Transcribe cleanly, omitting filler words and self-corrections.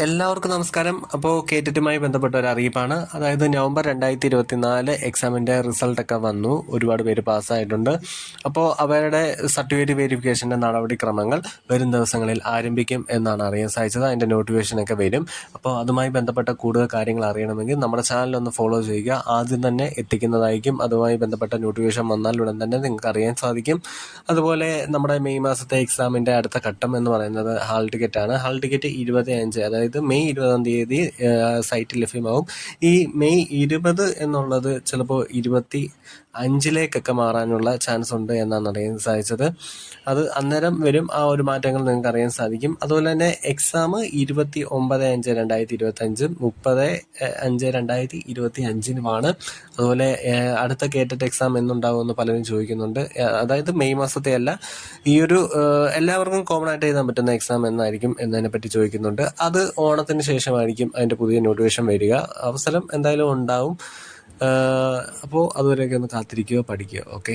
എല്ലാവർക്കും നമസ്കാരം. അപ്പോൾ കേറ്ററ്റുമായി ബന്ധപ്പെട്ട ഒരു അറിയിപ്പാണ്. അതായത് നവംബർ 2024 എക്സാമിൻ്റെ റിസൾട്ടൊക്കെ വന്നു. ഒരുപാട് പേര് പാസ്സായിട്ടുണ്ട്. അപ്പോൾ അവരുടെ സർട്ടിഫിക്കറ്റ് വെരിഫിക്കേഷൻ്റെ നടപടിക്രമങ്ങൾ വരും ദിവസങ്ങളിൽ ആരംഭിക്കും എന്നാണ് അറിയാൻ സാധിച്ചത്. അതിൻ്റെ നോട്ടിഫിക്കേഷനൊക്കെ വരും. അപ്പോൾ അതുമായി ബന്ധപ്പെട്ട കൂടുതൽ കാര്യങ്ങൾ അറിയണമെങ്കിൽ നമ്മുടെ ചാനലൊന്ന് ഫോളോ ചെയ്യുക. ആദ്യം തന്നെ എത്തിക്കുന്നതായിരിക്കും. അതുമായി ബന്ധപ്പെട്ട നോട്ടിഫിക്കേഷൻ വന്നാൽ ഉടൻ തന്നെ നിങ്ങൾക്ക് അറിയാൻ സാധിക്കും. അതുപോലെ നമ്മുടെ മെയ് മാസത്തെ എക്സാമിൻ്റെ അടുത്ത ഘട്ടം എന്ന് പറയുന്നത് ഹാൾ ടിക്കറ്റാണ്. ഹാൾ ടിക്കറ്റ് 25, അതായത് മെയ് 20-ാം തീയതി സൈറ്റിൽ ലഭ്യമാവും. ഈ മെയ് 20 എന്നുള്ളത് ചിലപ്പോൾ 25-ലേക്കൊക്കെ മാറാനുള്ള ചാൻസ് ഉണ്ട് എന്നാണ് അറിയാൻ സാധിച്ചത്. അത് അന്നേരം വരും. ആ ഒരു മാറ്റങ്ങൾ നിങ്ങൾക്ക് അറിയാൻ സാധിക്കും. അതുപോലെ തന്നെ എക്സാം 29/5/2025, 30/5/2025 അതുപോലെ അടുത്ത കേറ്ററ്റ് എക്സാം എന്നുണ്ടാവുമെന്ന് പലരും ചോദിക്കുന്നുണ്ട്. അതായത് മെയ് മാസത്തെ അല്ല, ഈ ഒരു എല്ലാവർക്കും കോമൺ ആയിട്ട് എഴുതാൻ പറ്റുന്ന എക്സാം എന്നായിരിക്കും എന്നതിനെ പറ്റി ചോദിക്കുന്നുണ്ട്. അത് ഓണത്തിന് ശേഷമായിരിക്കും അതിൻ്റെ പുതിയ നോട്ടിഫിക്കേഷൻ വരിക. അവസരം എന്തായാലും ഉണ്ടാവും. അപ്പോൾ അതുവരെയൊക്കെ ഒന്ന് കാത്തിരിക്കുക, പഠിക്കുക. ഓക്കെ.